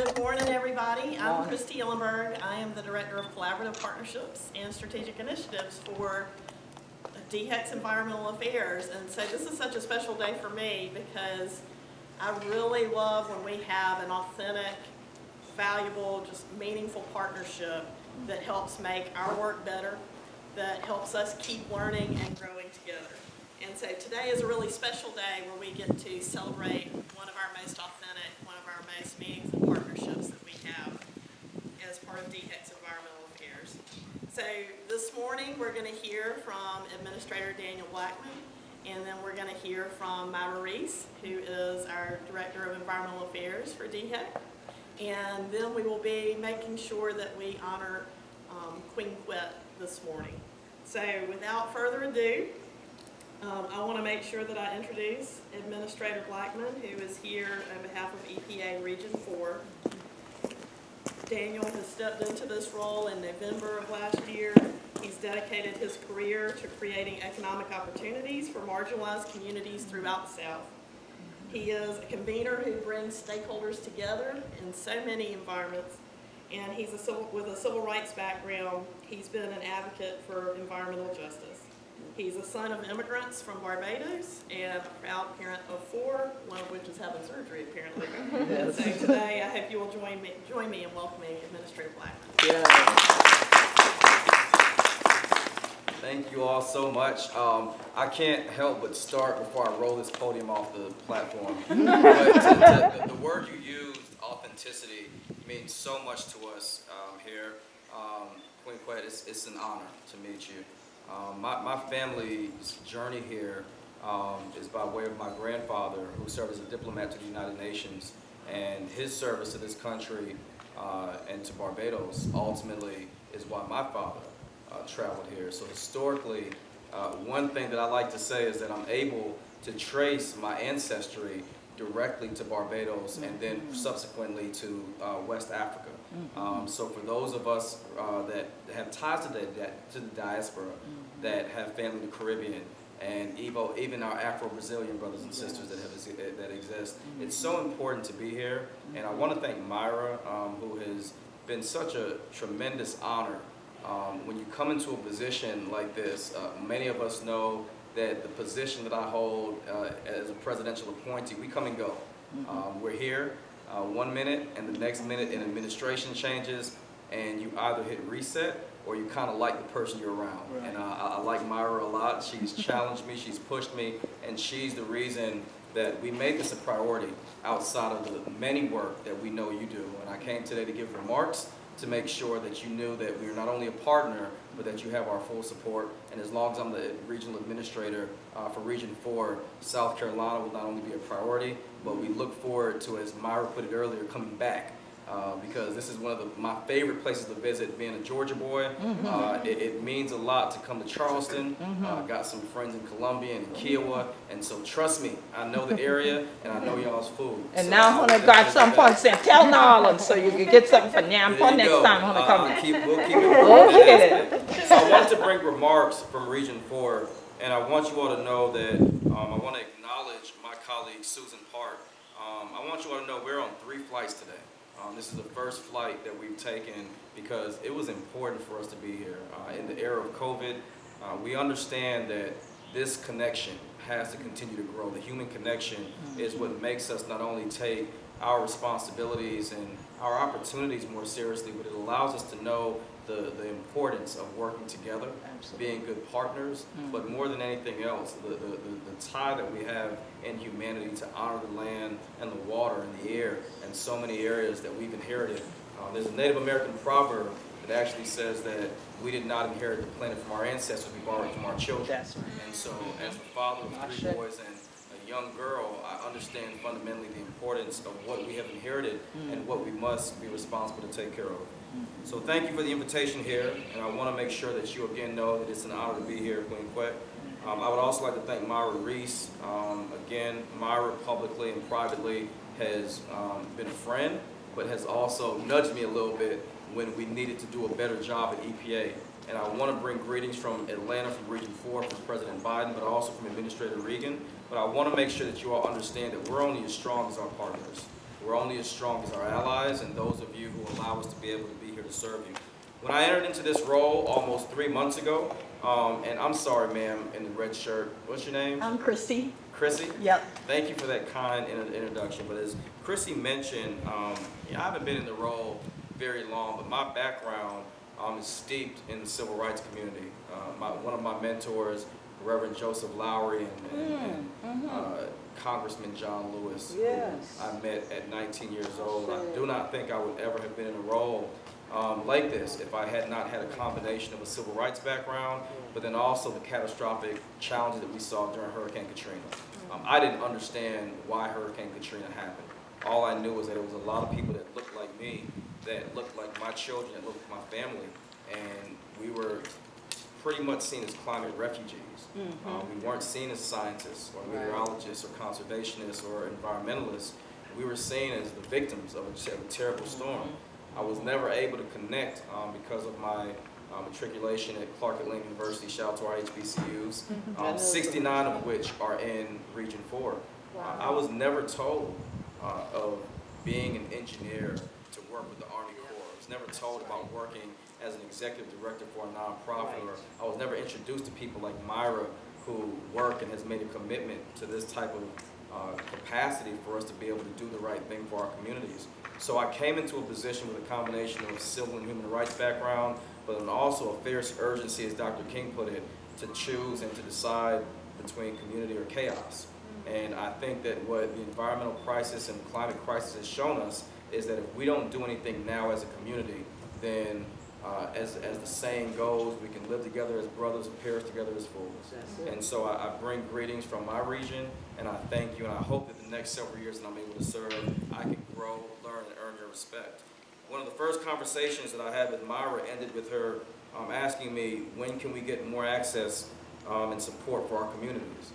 Good morning, everybody. I'm Christy Ellenberg. I am the Director of Collaborative Partnerships and Strategic Initiatives for DHEC's Environmental Affairs. And so this is such a special day for me because I really love when we have an authentic, valuable, just meaningful partnership that helps make our work better, that helps us keep learning and growing together. And so today is a really special day where we get to celebrate one of our most authentic, one of our most meaningful partnerships that we have as part of DHEC's Environmental Affairs. So this morning we're going to hear from Administrator Daniel Blackman, and then we're going to hear from Myra Ruiz, who is our Director of Environmental Affairs for DHEC. And then we will be making sure that we honor Queen Quet this morning. So without further ado, I want to make sure that I introduce Administrator Blackman, who is here on behalf of EPA Region 4. Daniel has stepped into this role in November of last year. He's dedicated his career to creating economic opportunities for marginalized communities throughout the South. He is a convener who brings stakeholders together in so many environments, and he's with a civil rights background. He's been an advocate for environmental justice. He's a son of immigrants from Barbados and a proud parent of 4, one of which is having surgery apparently. Yes. So today I hope you will join me in welcoming Administrator Blackman. Yeah. Thank you all so much. I can't help but start before I roll this podium off the platform. But the word you used, authenticity, means so much to us here. Queen Quet, it's an honor to meet you. My family's journey here is by way of my grandfather, who served as a diplomat to the United Nations, and his service to this country and to Barbados ultimately is why my father traveled here. So historically, one thing that I like to say is that I'm able to trace my ancestry directly to Barbados and then subsequently to West Africa. So for those of us that have ties to the diaspora, that have family in the Caribbean, and even our Afro-Brazilian brothers and sisters that exist, it's so important to be here. And I want to thank Myra, who has been such a tremendous honor. When you come into a position like this, many of us know that the position that I hold as a presidential appointee, we come and go. We're here 1 minute, and the next minute an administration changes, and you either hit reset or you kind of like the person you're around. Right. And I like Myra a lot. She's challenged me, she's pushed me, and she's the reason that we made this a priority outside of the many work that we know you do. And I came today to give remarks to make sure that you knew that we're not only a partner, but that you have our full support. And as long as I'm the regional administrator for Region 4, South Carolina will not only be a priority, but we look forward to, as Myra put it earlier, coming back. Because this is one of my favorite places to visit, being a Georgia boy. It means a lot to come to Charleston. Got some friends in Columbia and in Kiowa, and so trust me, I know the area and I know y'all's food. And so now I got something for St. Tell Narland so you can get something for Nam for next time when I come. We'll keep it. So I wanted to bring remarks from Region 4, and I want you all to know that I want to acknowledge my colleague Susan Park. I want you all to know we're on 3 flights today. This is the first flight that we've taken because it was important for us to be here. In the era of COVID, we understand that this connection has to continue to grow. The human connection is what makes us not only take our responsibilities and our opportunities more seriously, but it allows us to know the importance of working together, being good partners, but more than anything else, the tie that we have in humanity to honor the land and the water and the air and so many areas that we've inherited. There's a Native American proverb that actually says that we did not inherit the planet from our ancestors, we borrowed it from our children. That's right. And so as the father of 3 boys and a young girl, I understand fundamentally the importance of what we have inherited and what we must be responsible to take care of. So thank you for the invitation here, and I want to make sure that you again know that it's an honor to be here, Queen Quet. I would also like to thank Myra Ruiz. Again, Myra publicly and privately has been a friend, but has also nudged me a little bit when we needed to do a better job at EPA. And I want to bring greetings from Atlanta, from Region 4, from President Biden, but also from Administrator Regan. But I want to make sure that you all understand that we're only as strong as our partners. We're only as strong as our allies and those of you who allow us to be able to be here to serve you. When I entered into this role almost 3 months ago, and I'm sorry, ma'am, in the red shirt, what's your name? I'm Christy. Chrissy? Yep. Thank you for that kind introduction. But as Chrissy mentioned, I haven't been in the role very long, but my background is steeped in the civil rights community. One of my mentors, Reverend Joseph Lowry and Congressman John Lewis, Yes. who I met at 19 years old. I do not think I would ever have been in a role like this if I had not had a combination of a civil rights background, but then also the catastrophic challenges that we saw during Hurricane Katrina. I didn't understand why Hurricane Katrina happened. All I knew was that it was a lot of people that looked like me, that looked like my children, that looked like my family, and we were pretty much seen as climate refugees. We weren't seen as scientists or meteorologists or conservationists or environmentalists. We were seen as the victims of a terrible storm. I was never able to connect because of my matriculation at Clark Atlanta University. Shout out to our HBCUs, 69 of which are in Region 4. I was never told of being an engineer to work with the Army Corps. I was never told about working as an executive director for a nonprofit, or I was never introduced to people like Myra who work and has made a commitment to this type of capacity for us to be able to do the right thing for our communities. So I came into a position with a combination of civil and human rights background, but then also a fierce urgency, as Dr. King put it, to choose and to decide between community or chaos. And I think that what the environmental crisis and climate crisis has shown us is that if we don't do anything now as a community, then as the saying goes, we can live together as brothers and perish together as fools. And so I bring greetings from my region, and I thank you, and I hope that the next several years that I'm able to serve, I can grow, learn, and earn your respect. One of the first conversations that I had with Myra ended with her asking me, when can we get more access and support for our communities?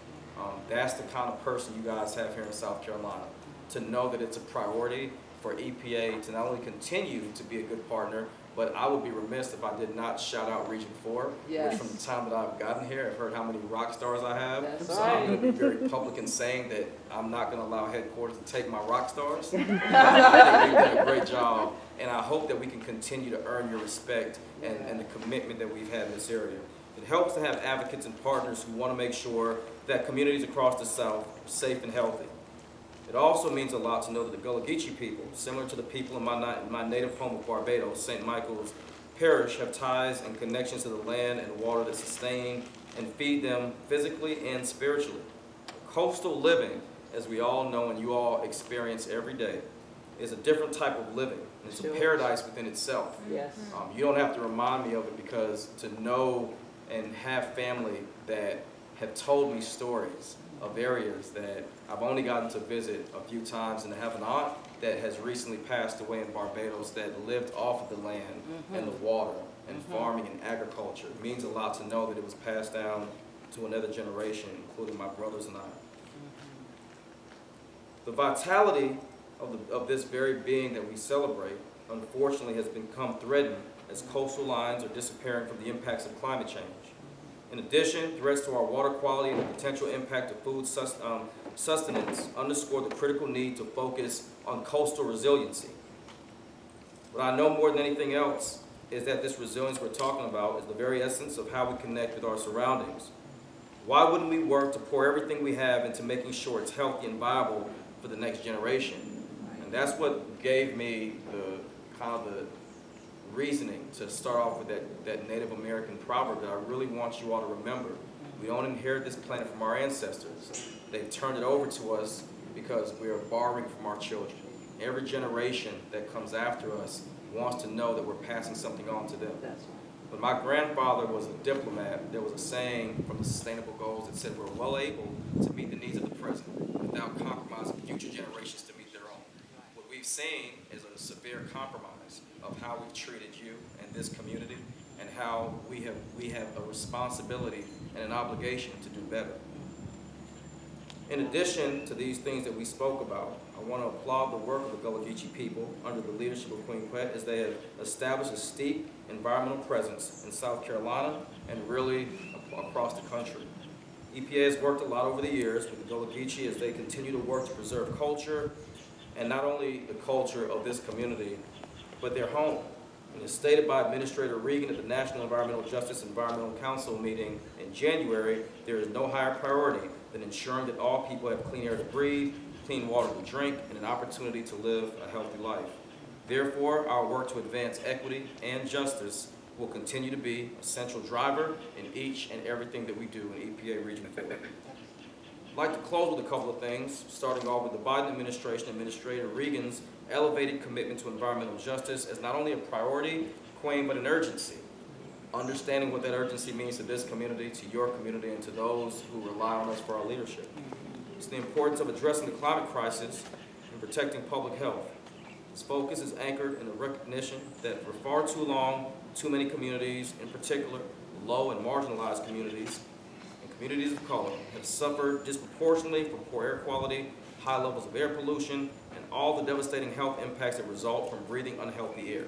That's the kind of person you guys have here in South Carolina, to know that it's a priority for EPA to not only continue to be a good partner, but I would be remiss if I did not shout out Region 4, Yes. which from the time that I've gotten here, I've heard how many rock stars I have. That's So right. I'm going to be very public in saying that I'm not going to allow headquarters to take my rock stars. I think you've done a great job, and I hope that we can continue to earn your respect and the commitment that we've had in this area. It helps to have advocates and partners who want to make sure that communities across the South are safe and healthy. It also means a lot to know that the Gullah Geechee people, similar to the people in my native home of Barbados, St. Michael's Parish, have ties and connections to the land and water that sustain and feed them physically and spiritually. Coastal living, as we all know and you all experience every day, is a different type of living. And it's a paradise within itself. Yes. You don't have to remind me of it, because to know and have family that have told me stories of areas that I've only gotten to visit a few times, and to have an aunt that has recently passed away in Barbados that lived off of the land and the water and farming and agriculture. It means a lot to know that it was passed down to another generation, including my brothers and I. The vitality of this very being that we celebrate, unfortunately, has become threatened as coastal lines are disappearing from the impacts of climate change. In addition, threats to our water quality and the potential impact of food sustenance underscore the critical need to focus on coastal resiliency. What I know more than anything else is that this resilience we're talking about is the very essence of how we connect with our surroundings. Why wouldn't we work to pour everything we have into making sure it's healthy and viable for the next generation? And that's what gave me the reasoning to start off with that Native American proverb that I really want you all to remember. We don't inherit this planet from our ancestors. They've turned it over to us because we are borrowing from our children. Every generation that comes after us wants to know that we're passing something on to them. When my grandfather was a diplomat, there was a saying from the Sustainable Goals that said we're well able to meet the needs of the present without compromising future generations to meet their own. What we've seen is a severe compromise of how we've treated you and this community, and how we have a responsibility and an obligation to do better. In addition to these things that we spoke about, I want to applaud the work of the Gullah Geechee people under the leadership of Queen Quet, as they have established a steep environmental presence in South Carolina and really across the country. EPA has worked a lot over the years with the Gullah Geechee as they continue to work to preserve culture, and not only the culture of this community, but their home. And as stated by Administrator Regan at the National Environmental Justice Environmental Council meeting in January, there is no higher priority than ensuring that all people have clean air to breathe, clean water to drink, and an opportunity to live a healthy life. Therefore, our work to advance equity and justice will continue to be a central driver in each and everything that we do in EPA Region 4. I'd like to close with a couple of things, starting off with the Biden administration, Administrator Regan's elevated commitment to environmental justice as not only a priority, Queen, but an urgency. Understanding what that urgency means to this community, to your community, and to those who rely on us for our leadership. It's the importance of addressing the climate crisis and protecting public health. This focus is anchored in the recognition that for far too long, too many communities, in particular low and marginalized communities, and communities of color, have suffered disproportionately from poor air quality, high levels of air pollution, and all the devastating health impacts that result from breathing unhealthy air.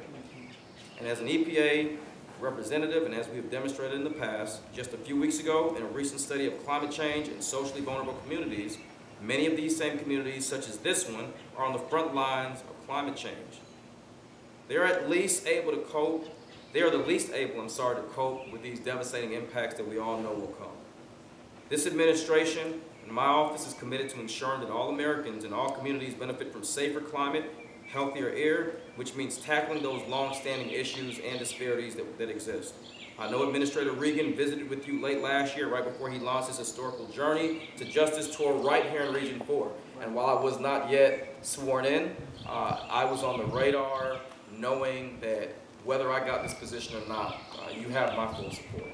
And as an EPA representative, and as we have demonstrated in the past, just a few weeks ago in a recent study of climate change in socially vulnerable communities, many of these same communities, such as this one, are on the front lines of climate change. They are the least able to cope to cope with these devastating impacts that we all know will come. This administration and my office is committed to ensuring that all Americans and all communities benefit from safer climate, healthier air, which means tackling those long-standing issues and disparities that exist. I know Administrator Regan visited with you late last year, right before he launched his historical journey to justice tour right here in Region 4. And while I was not yet sworn in, I was on the radar knowing that whether I got this position or not, you have my full support.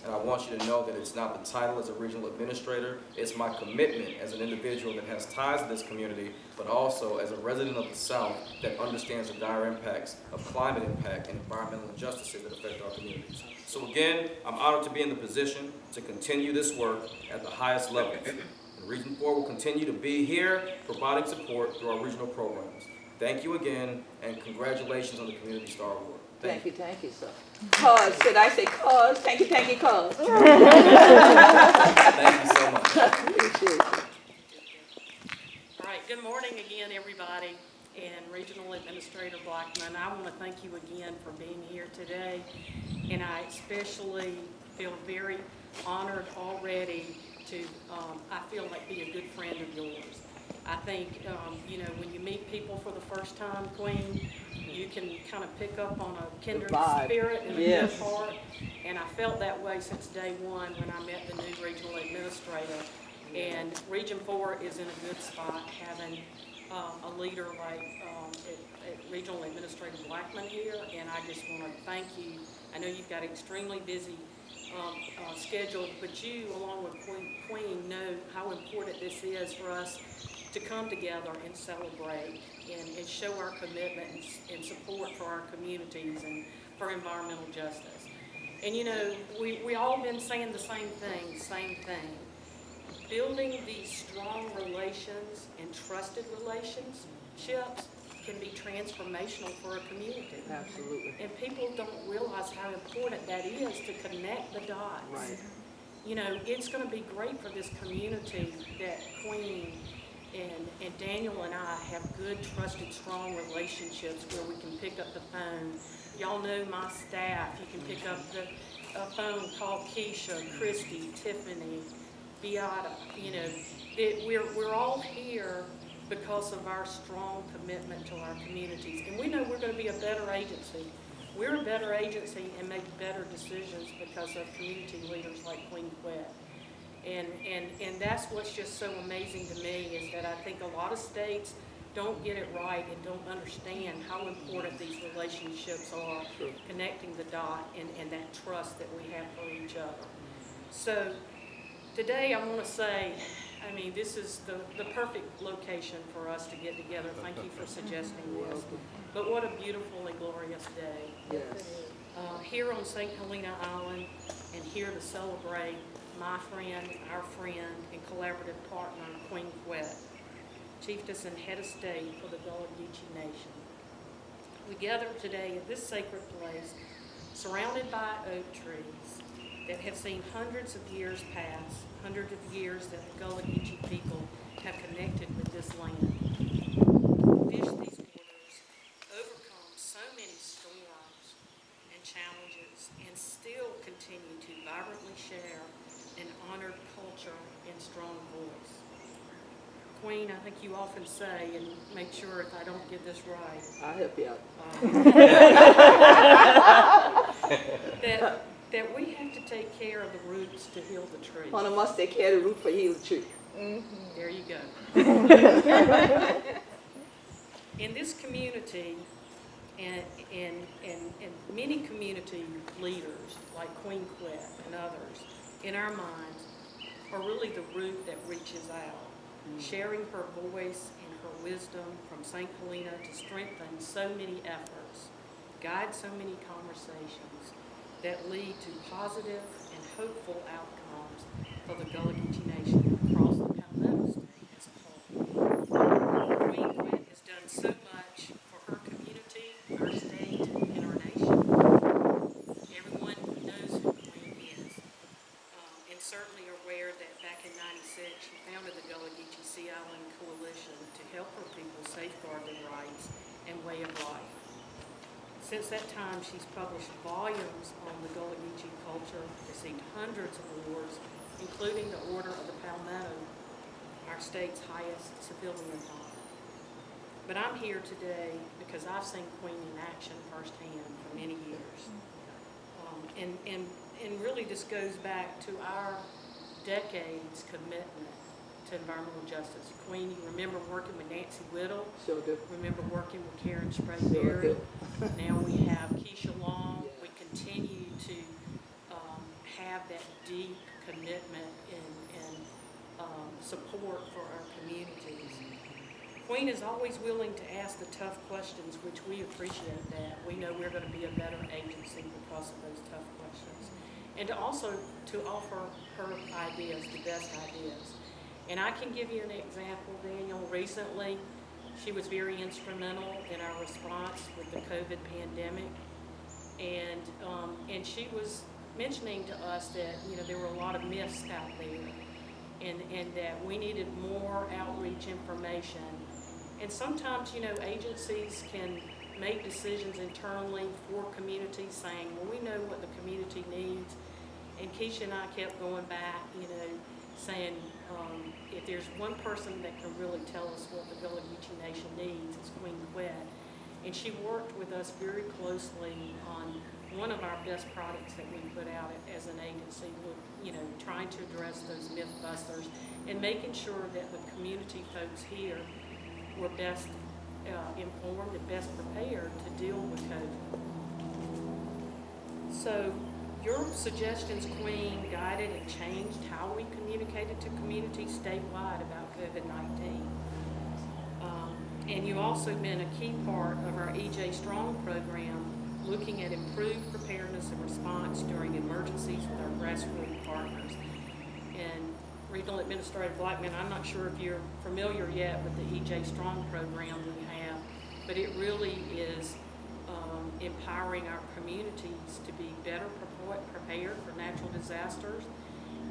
And I want you to know that it's not the title as a regional administrator, it's my commitment as an individual that has ties to this community, but also as a resident of the South that understands the dire impacts of climate impact and environmental injustices that affect our communities. So again, I'm honored to be in the position to continue this work at the highest levels. And Region 4 will continue to be here providing support through our regional programs. Thank you again, and congratulations on the Community Star Award. Thank you, sir. Cause, should I say cause? Thank you, cause. Thank you so much. Appreciate it. All right, good morning again, everybody, and Regional Administrator Blackman. I want to thank you again for being here today, and I especially feel very honored already to, I feel like be a good friend of yours. I think, when you meet people for the first time, Queen, you can kind of pick up on a kindred spirit and a good heart. And I felt that way since day one when I met the new regional administrator. And Region 4 is in a good spot having a leader like Regional Administrator Blackman here. And I just want to thank you. I know you've got an extremely busy schedule, but you, along with Queen, know how important this is for us to come together and celebrate and show our commitment and support for our communities and for environmental justice. And we all been saying the same thing. Building these strong relations and trusted relationships can be transformational for a community. Absolutely. And people don't realize how important that is to connect the dots. Right. It's going to be great for this community that Queen and Daniel and I have good, trusted, strong relationships where we can pick up the phone. Y'all know my staff. You can pick up the phone, call Keisha, Christy, Tiffany, Beata. We're all here because of our strong commitment to our communities. And we know we're going to be a better agency. We're a better agency and make better decisions because of community leaders like Queen Quet. And that's what's just so amazing to me is that I think a lot of states don't get it right and don't understand how important these relationships are, connecting the dot and that trust that we have for each other. So today I want to say, this is the perfect location for us to get together. Thank you for suggesting this. But what a beautiful and glorious day. Yes. Here on St. Helena Island and here to celebrate my friend, our friend, and collaborative partner, Queen Quet, chiefess and head of state for the Gullah Geechee Nation. We gather today at this sacred place, surrounded by oak trees that have seen hundreds of years pass, hundreds of years that the Gullah Geechee people have connected with this land. fished these waters, overcome so many storms and challenges, and still continue to vibrantly share an honored culture and strong voice. Queen, I think you often say, and make sure if I don't get this right, I'll help you out. That we have to take care of the roots to heal the tree. One must take care of the root for heal the tree. There you go. In this community, and many community leaders like Queen Quet and others, in our minds, are really the root that reaches out, sharing her voice and her wisdom from St. Helena to strengthen so many efforts, guide so many conversations that lead to positive and hopeful outcomes for the Gullah Geechee Nation across the Palmetto State as a whole. Queen Quet has done so much for her community, our state, and our nation. Everyone knows who Queen is, and certainly are aware that back in '96 she founded the Gullah Geechee Sea Island Coalition to help her people safeguard their rights and way of life. Since that time, she's published volumes on the Gullah Geechee culture, received hundreds of awards, including the Order of the Palmetto, our state's highest civilian honor. But I'm here today because I've seen Queen in action firsthand for many years. And really this goes back to our decades commitment to environmental justice. Queen, you remember working with Nancy Whittle. Sure do. Remember working with Karen Sure Sprayberry. do. Now we have Keisha Long. Yeah. We continue to have that deep commitment and support for our communities. Queen is always willing to ask the tough questions, which we appreciate that. We know we're going to be a better agency because of those tough questions. And to also to offer her ideas, the best ideas. And I can give you an example, Daniel. Recently, she was very instrumental in our response with the COVID pandemic. And she was mentioning to us that, there were a lot of myths out there and that we needed more outreach information. And sometimes, agencies can make decisions internally for communities saying, well, we know what the community needs. And Keisha and I kept going back, saying if there's one person that can really tell us what the Gullah Geechee Nation needs, it's Queen Quet. And she worked with us very closely on one of our best products that we put out as an agency, trying to address those myth busters and making sure that the community folks here were best informed and best prepared to deal with COVID. So your suggestions, Queen, guided and changed how we communicated to communities statewide about COVID-19. And you also been a key part of our EJ Strong program, looking at improved preparedness and response during emergencies with our grassroots partners. And Regional Administrator Blackman, I'm not sure if you're familiar yet with the EJ Strong program we have, but it really is empowering our communities to be better prepared for natural disasters,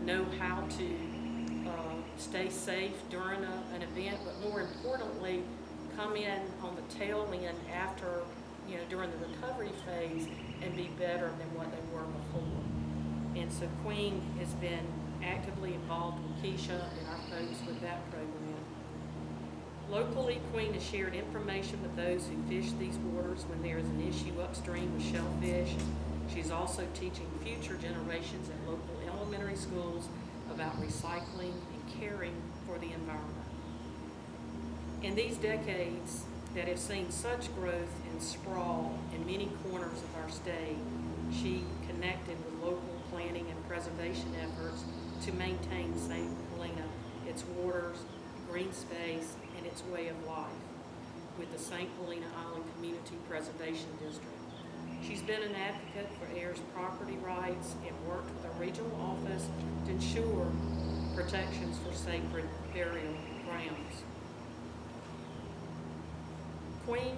know how to stay safe during an event, but more importantly, come in on the tail end after, during the recovery phase and be better than what they were before. And so Queen has been actively involved with Keisha and our folks with that program. Locally, Queen has shared information with those who fish these waters when there is an issue upstream with shellfish. She's also teaching future generations at local elementary schools about recycling and caring for the environment. In these decades that have seen such growth and sprawl in many corners of our state, she connected with local planning and preservation efforts to maintain St. Helena, its waters, green space, and its way of life with the St. Helena Island Community Preservation District. She's been an advocate for heirs' property rights and worked with our regional office to ensure protections for sacred burial grounds. Queen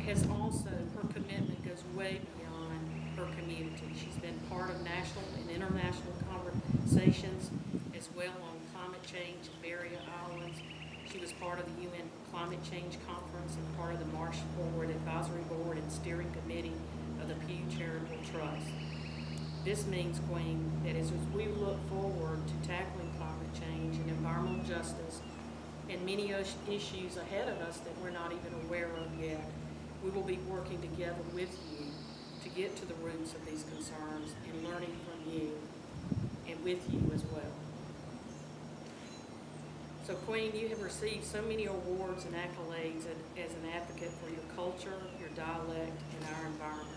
has also, her commitment goes way beyond her community. She's been part of national and international conversations as well on climate change and barrier islands. She was part of the UN Climate Change Conference and part of the Marsh Forward Advisory Board and Steering Committee of the Pew Charitable Trust. This means, Queen, that as we look forward to tackling climate change and environmental justice and many issues ahead of us that we're not even aware of yet, we will be working together with you to get to the roots of these concerns and learning from you and with you as well. So, Queen, you have received so many awards and accolades as an advocate for your culture, your dialect, and our environment.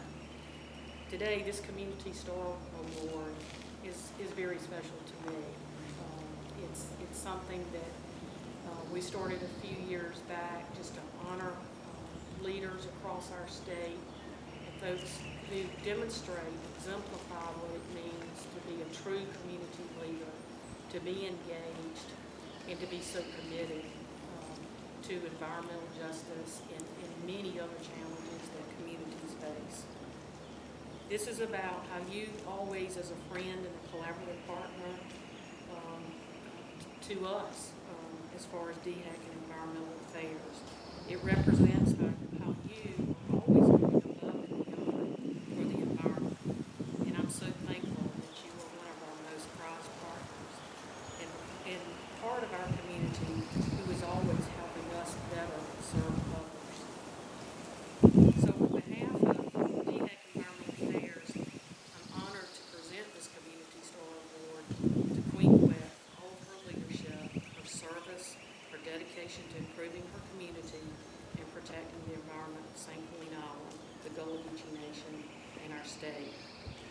Today, this Community Star Award is very special to me. It's something that we started a few years back just to honor leaders across our state and folks who demonstrate, exemplify what it means to be a true community leader, to be engaged, and to be so committed to environmental justice and many other challenges that communities face. This is about how you always, as a friend and a collaborative partner to us as far as DHEC and environmental affairs. It represents how you are always going above and beyond for the environment. And I'm so thankful that you are one of our most prized partners and part of our community who is always helping us better serve others. So on behalf of DHEC Environmental Affairs, I'm honored to present this Community Star Award to Queen Quet for all of her leadership, her service, her dedication to improving her community and protecting the environment of St. Queen Island, the Gullah Geechee Nation, and our state.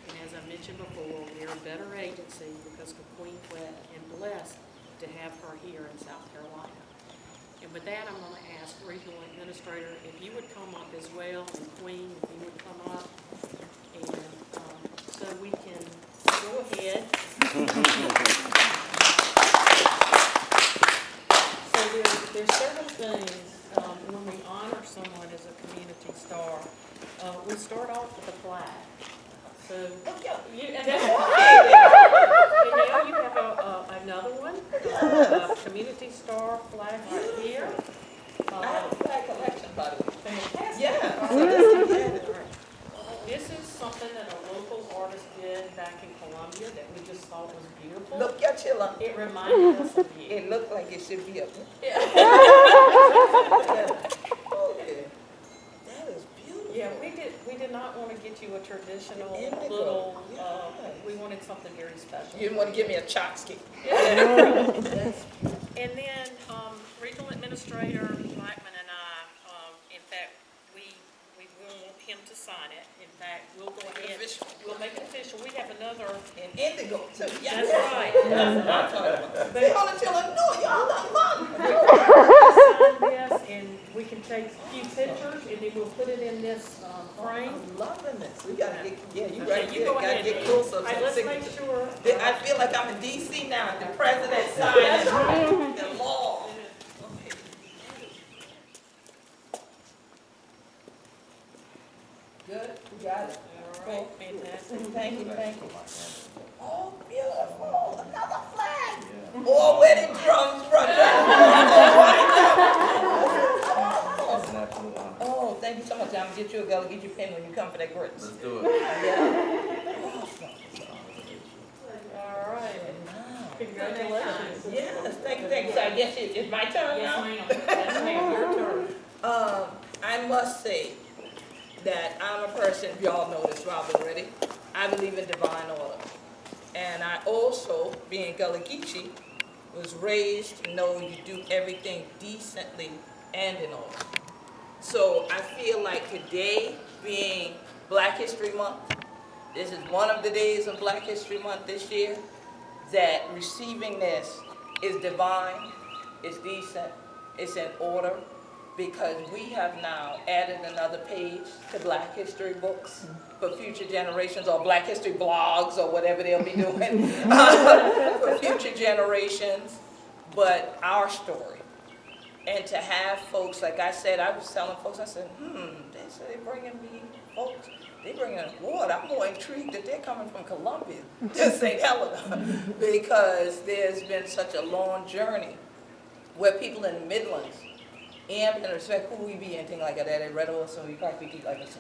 And as I mentioned before, we are a better agency because of Queen Quet and blessed to have her here in South Carolina. And with that, I'm going to ask Regional Administrator if you would come up as well, and Queen, if you would come up, and so we can go ahead. So there's several things when we honor someone as a community star. We start off with a flag. So and now you have another one, a community star flag right here. I have a flag collection, by the way. Fantastic. Yeah. All right. This is something that a local artist did back in Columbia that we just thought was beautiful. Look, your chilla. It reminded us of you. It looked like it should be up there. Yeah. Okay. That is beautiful. Yeah, we did not want to get you a traditional Indigo. little, Yes. we wanted something very special. You didn't want to give me a chopstick. That's And then, Regional Administrator Blackman and I, in fact, we want him to sign it. In fact, we'll go ahead, we'll make it official. We have another. And indigo, too. Yeah. That's right. They all tell her, no, y'all not mine. Sign this, and we can take a few pictures, and then we'll put it in this frame. I'm loving this. We gotta get, yeah, you Okay, right you there. go Gotta ahead. get closer. All right, let's make sure. I feel like I'm in DC now. The president signing the law. Okay. Good, we got it. All right, fantastic. Thank you, thank you. Oh, beautiful, another flag. Oh, where the drums from? Oh, thank you so much. I'm gonna get you a Gullah Geechee pen when you come for that grits. Let's do it. Yeah. All right. Congratulations. Yes, thank you, thank you. So I guess it's my turn Yes, now? ma'am. Yes, ma'am, your turn. I must say that I'm a person, y'all know this, Rob already, I believe in divine order. And I also, being Gullah Geechee, was raised to know you do everything decently and in order. So I feel like today, being Black History Month, this is one of the days of Black History Month this year, that receiving this is divine, it's decent, it's in order, because we have now added another page to Black History books for future generations, or Black History blogs, or whatever they'll be doing for future generations, but our story. And to have folks, like I said, I was telling folks, I said, they said they're bringing me folks, they bringing an award. I'm more intrigued that they're coming from Columbia to St. Helena, because there's been such a long journey where people in the Midlands, and in respect who we be and things like that, they read us and we crack we keep like this.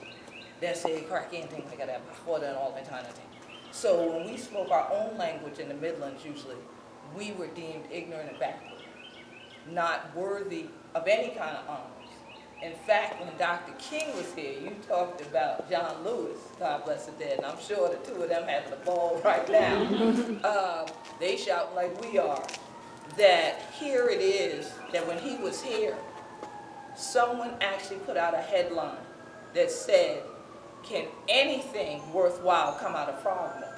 They say crack and things like that, before and all that kind of thing. So when we spoke our own language in the Midlands, usually, we were deemed ignorant and backward, not worthy of any kind of honors. In fact, when Dr. King was here, you talked about John Lewis, God bless his dead, and I'm sure the two of them having a ball right now. They shout like we are, that here it is, that when he was here, someone actually put out a headline that said, can anything worthwhile come out of Frogmore?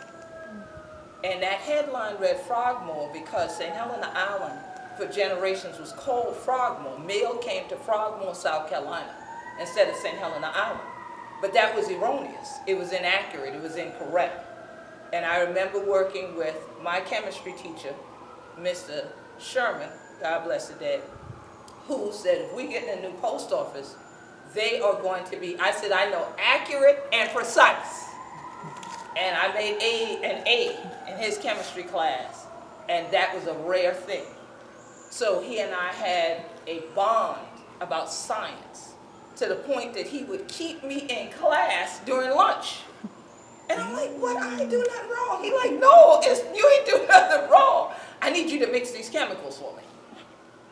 And that headline read Frogmore because St. Helena Island for generations was called Frogmore. Mail came to Frogmore, South Carolina, instead of St. Helena Island. But that was erroneous. It was inaccurate. It was incorrect. And I remember working with my chemistry teacher, Mr. Sherman, God bless the dead, who said, if we get in a new post office, they are going to be, I said, I know, accurate and precise. And I made an A in his chemistry class, and that was a rare thing. So he and I had a bond about science to the point that he would keep me in class during lunch. And I'm like, what? I ain't doing nothing wrong. He's like, no, you ain't doing nothing wrong. I need you to mix these chemicals for me.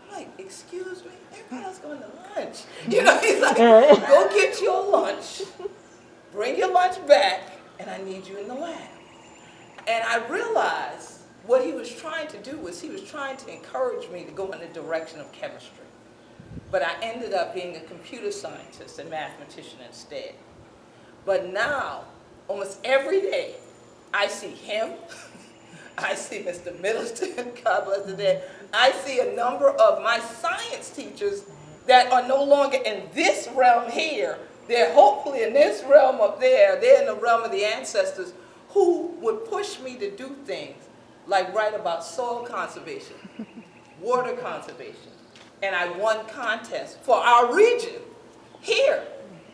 I'm like, excuse me? Everybody else going to lunch. You know, he's like, go get your lunch, bring your lunch back, and I need you in the lab. And I realized what he was trying to do was he was trying to encourage me to go in the direction of chemistry. But I ended up being a computer scientist and mathematician instead. But now, almost every day, I see him, I see Mr. Middleton, God bless the dead. I see a number of my science teachers that are no longer in this realm here. They're hopefully in this realm up there. They're in the realm of the ancestors who would push me to do things like write about soil conservation, water conservation. And I won contests for our region here.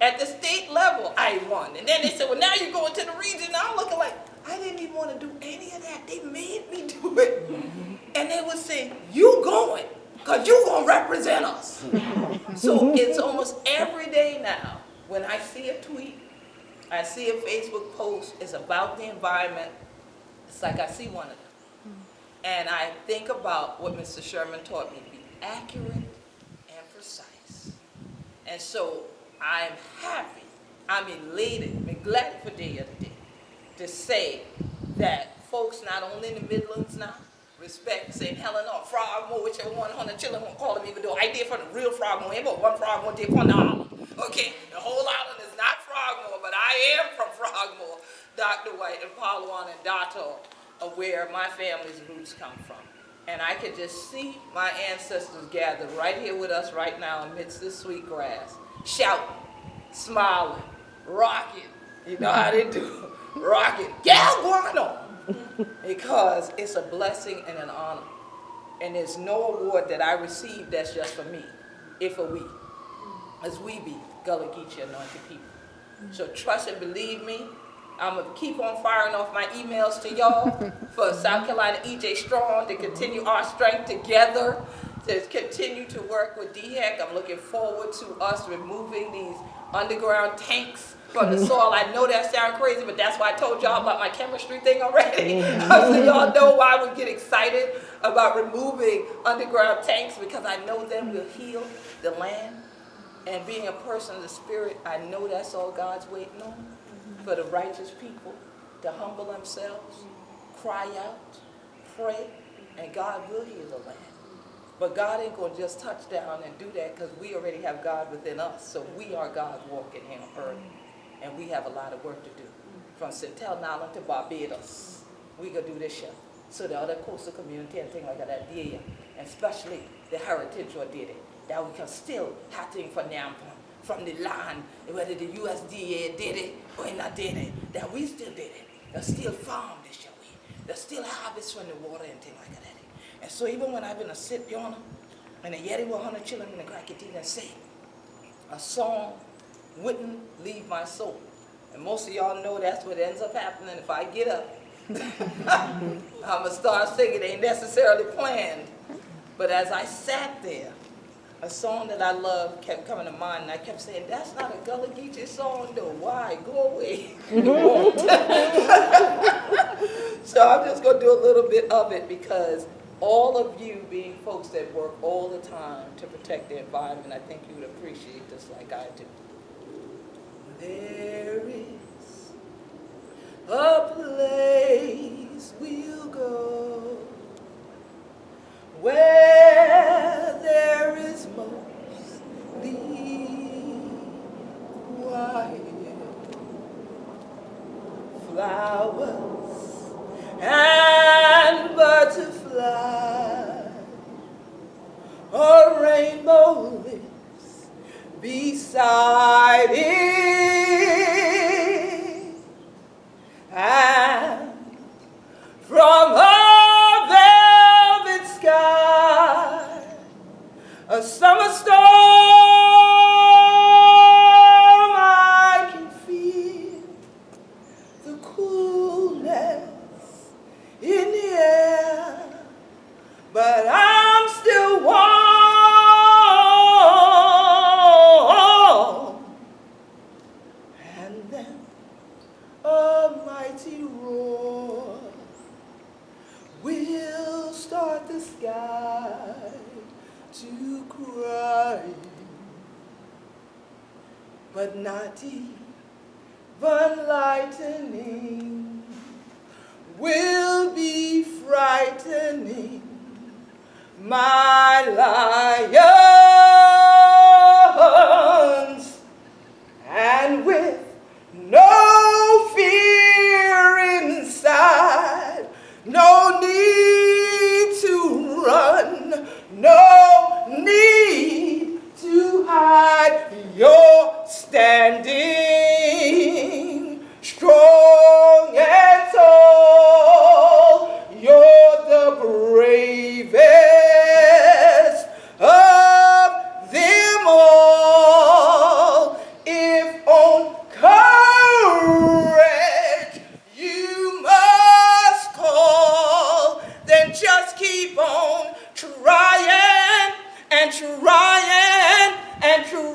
At the state level, I won. And then they said, well, now you're going to the region. And I'm looking like, I didn't even want to do any of that. They made me do it. And they would say, you going, because you're going to represent us. So it's almost every day now, when I see a tweet, I see a Facebook post, it's about the environment, it's like I see one of them. And I think about what Mr. Sherman taught me, be accurate and precise. And so I'm happy, I'm elated, I'm glad for day of the day to say that folks not only in the Midlands now respect St. Helena or Frogmore, whichever one on the children won't call them, even though I did for the real Frogmore, but one Frogmore did for the island. Okay, the whole island is not Frogmore, but I am from Frogmore, Dr. White and Palawan and Dato are where my family's roots come from. And I could just see my ancestors gathered right here with us right now amidst this sweet grass, shouting, smiling, rocking. You know how they do, rocking. Gal guano! Because it's a blessing and an honor. And there's no award that I receive that's just for me, if for we. As we be Gullah Geechee anointed people. So trust and believe me, I'm going to keep on firing off my emails to y'all for South Carolina EJ Strong to continue our strength together, to continue to work with DHEC. I'm looking forward to us removing these underground tanks from the soil. I know that sounds crazy, but that's why I told y'all about my chemistry thing already. So y'all know why I would get excited about removing underground tanks, because I know them will heal the land. And being a person of the spirit, I know that's all God's waiting on. For the righteous people to humble themselves, cry out, pray, and God will heal the land. But God ain't going to just touch down and do that, because we already have God within us. So we are God walking here on earth. And we have a lot of work to do. From St. Helena to Barbados, we going to do this show. So the other coastal community and things like that did it. And especially the heritage what did it. That we can still have things for them from the land, whether the USDA did it or not did it, that we still did it. They still farm this show. They still harvest from the water and things like that. And so even when I've been a sit yonder, and the yeti will 100 children in the crack it and say, a song wouldn't leave my soul. And most of y'all know that's what ends up happening. If I get up, I'm going to start singing. It ain't necessarily planned, But as I sat there, a song that I love kept coming to mind, and I kept saying, that's not a Gullah Geechee song, though. Why? Go away. So I'm just going to do a little bit of it because all of you being folks that work all the time to protect the environment, I think you would appreciate this like I do. There is a place we'll go where there is mostly quiet, flowers and butterflies, a rainbow lives beside it, and from a velvet sky, a summer storm, I can feel the coolness in the air, but I'm still warm. And then a mighty roar will start the sky to cry, but not even lightning will be frightening my lions, and with no fear inside, no need to run, no need to hide, you're standing strong and tall, you're the bravest of them all. If on courage you must call, then just keep on trying and trying and trying.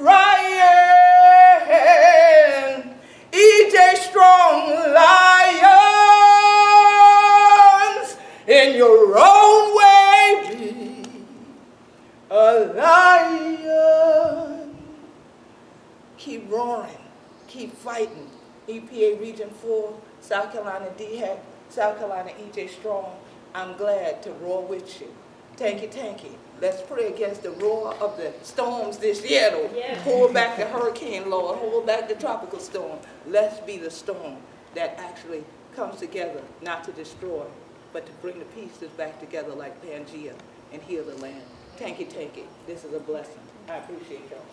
EJ Strong Lions, in your own way, be a lion. Keep roaring, keep fighting. EPA Region 4, South Carolina DHEC, South Carolina EJ Strong, I'm glad to roar with you. Tanky, tanky. Let's pray against the roar of the storms this year, though. Yes. Hold back the hurricane, Lord. Hold back the tropical storm. Let's be the storm that actually comes together, not to destroy, but to bring the pieces back together like Pangea and heal the land. Tanky, tanky. This is a blessing. I appreciate y'all.